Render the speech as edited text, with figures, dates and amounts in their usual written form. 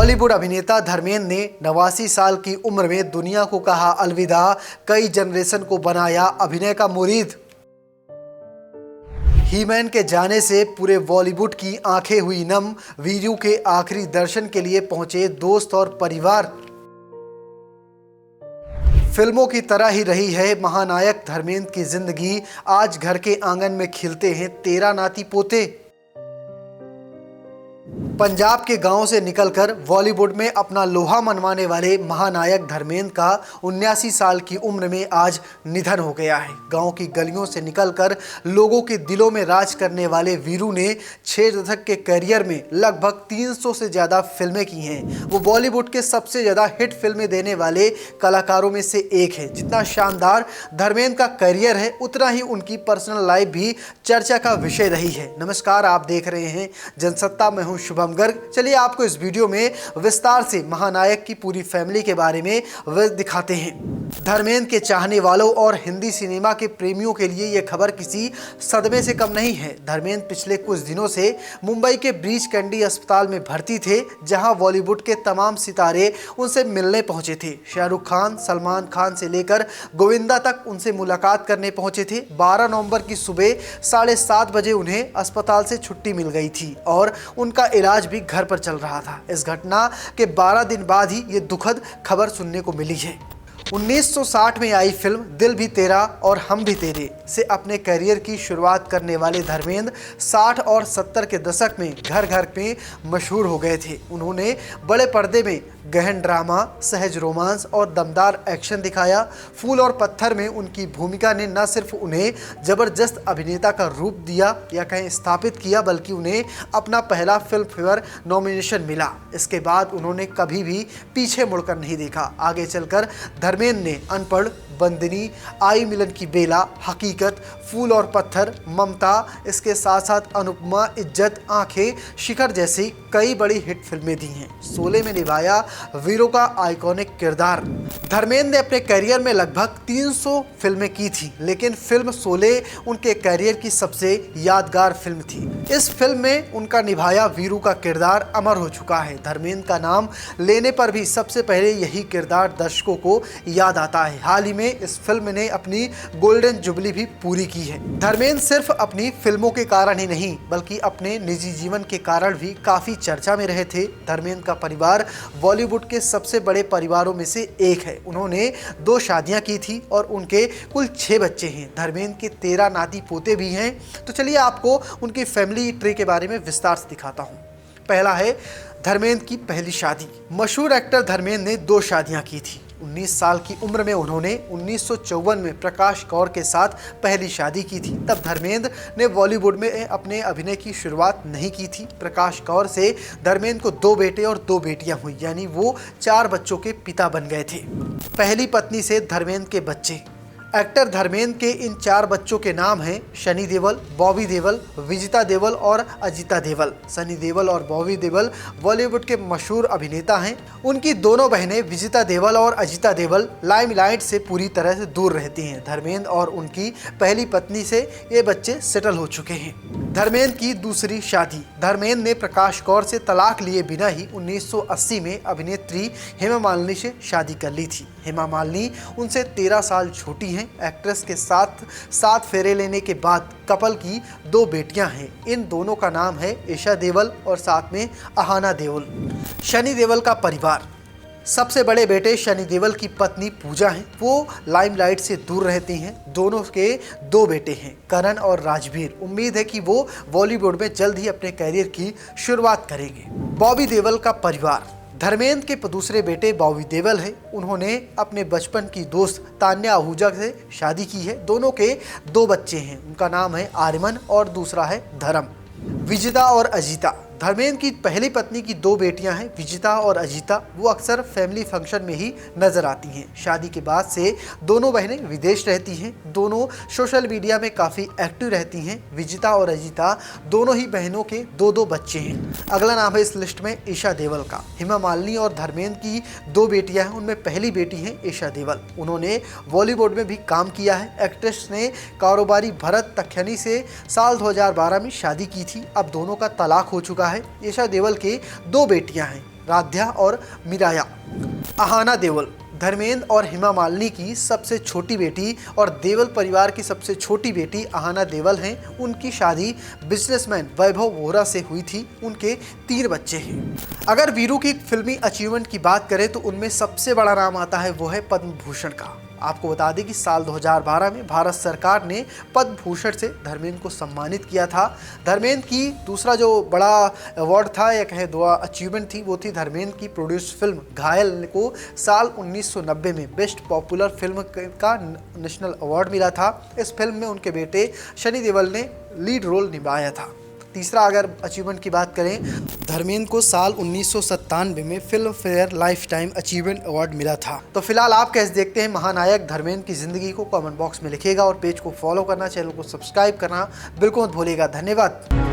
बॉलीवुड अभिनेता धर्मेंद्र ने 89 साल की उम्र में दुनिया को कहा अलविदा, कई जनरेशन को बनाया अभिनय का मुरीद। ही-मैन के जाने से पूरे बॉलीवुड की आंखें हुई नम, वीरू के आखिरी दर्शन के लिए पहुंचे दोस्त और परिवार। फिल्मों की तरह ही रही है महानायक धर्मेंद्र की जिंदगी, आज घर के आंगन में खिलते हैं 13 नाती पोते। पंजाब के गांव से निकलकर बॉलीवुड में अपना लोहा मनवाने वाले महानायक धर्मेंद्र का 79 साल की उम्र में आज निधन हो गया है। गांव की गलियों से निकलकर लोगों के दिलों में राज करने वाले वीरू ने 6 दशक के करियर में लगभग 300 से ज़्यादा फिल्में की हैं। वो बॉलीवुड के सबसे ज़्यादा हिट फिल्में देने वाले कलाकारों में से एक है। जितना शानदार धर्मेंद्र का करियर है, उतना ही उनकी पर्सनल लाइफ भी चर्चा का विषय रही है। नमस्कार, आप देख रहे हैं जनसत्ता, मैं हूं शुभम गर्ग। चलिए आपको इस वीडियो में विस्तार से महानायक की पूरी फैमिली के बारे में दिखाते हैं। धर्मेंद्र के चाहने वालों और हिंदी सिनेमा के प्रेमियों के लिए यह खबर किसी सदमे से कम नहीं है। धर्मेंद्र पिछले कुछ दिनों से मुंबई के ब्रीच कैंडी अस्पताल में भर्ती थे, जहां बॉलीवुड के तमाम सितारे उनसे मिलने पहुंचे थे। शाहरुख खान, सलमान खान से लेकर गोविंदा तक उनसे मुलाकात करने पहुंचे थे। 12 नवंबर की सुबह 7:30 बजे उन्हें अस्पताल से छुट्टी मिल गई थी और उनका इलाज भी घर पर चल रहा था। इस घटना के 12 दिन बाद ही ये दुखद खबर सुनने को मिली है। 1960 में आई फिल्म दिल भी तेरा और हम भी तेरे से अपने करियर की शुरुआत करने वाले धर्मेंद्र 60 और 70 के दशक में घर घर में मशहूर हो गए थे। उन्होंने बड़े पर्दे में गहन ड्रामा, सहज रोमांस और दमदार एक्शन दिखाया। फूल और पत्थर में उनकी भूमिका ने न सिर्फ उन्हें जबरदस्त अभिनेता का रूप दिया या कहीं स्थापित किया, बल्कि उन्हें अपना पहला फिल्म फेयर नॉमिनेशन मिला। इसके बाद उन्होंने कभी भी पीछे मुड़कर नहीं देखा। आगे चलकर धर्मेंद्र ने अनपढ़, बंदनी, आई मिलन की बेला, हकीकत, फूल और पत्थर, ममता, इसके साथ साथ अनुपमा, इज्जत, आंखें, शिखर जैसी कई बड़ी हिट फिल्में दी हैं। शोले में निभाया वीरू का आइकॉनिक किरदार। धर्मेंद्र ने अपने करियर में लगभग 300 फिल्में की थी, लेकिन फिल्म शोले उनके करियर की सबसे यादगार फिल्म थी। इस फिल्म में उनका निभाया वीरू का किरदार अमर हो चुका है। धर्मेंद्र का नाम लेने पर भी सबसे पहले यही किरदार दर्शकों को याद आता है। हाल ही में इस फिल्म ने अपनी गोल्डन जुबली भी पूरी की है। धर्मेंद्र सिर्फ अपनी फिल्मों के कारण ही नहीं, बल्कि अपने निजी जीवन के कारण भी काफी चर्चा में रहे थे। धर्मेंद्र का परिवार बॉलीवुड के सबसे बड़े परिवारों में से एक है। उन्होंने 2 शादियां की थी और उनके कुल 6 बच्चे हैं। धर्मेंद्र के 13 नाती पोते भी हैं। तो चलिए आपको उनकी फैमिली ट्री के बारे में विस्तार से दिखाता हूँ। पहला है धर्मेंद्र की पहली शादी। मशहूर एक्टर धर्मेंद्र ने 2 शादियां की थी। 19 साल की उम्र में उन्होंने 1954 में प्रकाश कौर के साथ पहली शादी की थी। तब धर्मेंद्र ने बॉलीवुड में अपने अभिनय की शुरुआत नहीं की थी। प्रकाश कौर से धर्मेंद्र को 2 बेटे और 2 बेटियां हुई, यानी वो 4 बच्चों के पिता बन गए थे। पहली पत्नी से धर्मेंद्र के बच्चे। एक्टर धर्मेंद्र के इन 4 बच्चों के नाम हैं सनी देओल, बॉबी देओल, विजिता देओल और अजिता देओल। सनी देओल और बॉबी देओल बॉलीवुड के मशहूर अभिनेता हैं। उनकी दोनों बहनें विजिता देओल और अजिता देओल लाइमलाइट से पूरी तरह से दूर रहती हैं। धर्मेंद्र और उनकी पहली पत्नी से ये बच्चे सेटल हो चुके हैं। धर्मेंद्र की दूसरी शादी। धर्मेंद्र ने प्रकाश कौर से तलाक लिए बिना ही 1980 में अभिनेत्री हेमा मालिनी से शादी कर ली थी। हेमा मालिनी उनसे 13 साल छोटी हैं। एक्ट्रेस के साथ 7 फेरे लेने के बाद कपल की 2 बेटियां हैं। इन दोनों का नाम है ईशा देओल और साथ में अहाना देओल। सनी देओल का परिवार। सबसे बड़े बेटे सनी देओल की पत्नी पूजा हैं। वो लाइमलाइट से दूर रहती हैं। दोनों के 2 बेटे हैं, करण और राजवीर। उम्मीद है कि वो बॉलीवुड में जल्द ही अपने करियर की शुरुआत करेंगे। बॉबी देओल का परिवार। धर्मेंद्र के दूसरे बेटे बॉबी देओल है। उन्होंने अपने बचपन की दोस्त तान्या आहूजा से शादी की है। दोनों के 2 बच्चे हैं। उनका नाम है आर्यमन और दूसरा है धर्म। विजिता और अजिता। धर्मेंद्र की पहली पत्नी की 2 बेटियां हैं, विजिता और अजिता। वो अक्सर फैमिली फंक्शन में ही नजर आती हैं। शादी के बाद से दोनों बहनें विदेश रहती हैं। दोनों सोशल मीडिया में काफ़ी एक्टिव रहती हैं। विजिता और अजिता दोनों ही बहनों के 2-2 बच्चे हैं। अगला नाम है इस लिस्ट में ईशा देओल का। हेमा मालिनी और धर्मेंद्र की 2 बेटियां हैं, उनमें पहली बेटी है ईशा देओल। उन्होंने बॉलीवुड में भी काम किया है। एक्ट्रेस ने कारोबारी भरत तख्यानी से साल 2012 में शादी की थी। अब दोनों का तलाक हो चुका है। ईशा देओल के 2 बेटियां हैं, राध्या और मिराया। अहाना देओल धर्मेंद्र और हेमा मालिनी की सबसे छोटी बेटी और देवल परिवार की सबसे छोटी बेटी अहाना देओल हैं। उनकी शादी बिजनेसमैन वैभव वोरा से हुई थी। उनके 3 बच्चे हैं। अगर वीरू की फिल्मी अचीवमेंट की बात करें तो उनमें सबसे बड़ा नाम आता है वो है पद्म भूषण का। आपको बता दें कि साल 2012 में भारत सरकार ने पद्म भूषण से धर्मेंद्र को सम्मानित किया था। धर्मेंद्र की दूसरा जो बड़ा अवार्ड था या कहे दुआ अचीवमेंट थी वो थी धर्मेंद्र की प्रोड्यूस फिल्म घायल को साल 1990 में बेस्ट पॉपुलर फिल्म का नेशनल अवार्ड मिला था। इस फिल्म में उनके बेटे सनी देओल ने लीड रोल निभाया था। तीसरा अगर अचीवमेंट की बात करें, धर्मेंद्र को साल 1997 में film fair life time achievement award मिला था। तो फिलहाल आप कैसे देखते हैं महानायक धर्मेंद्र की जिंदगी को, कमेंट बॉक्स में लिखिएगा और पेज को फॉलो करना, चैनल को सब्सक्राइब करना बिल्कुल मत भूलिएगा। धन्यवाद।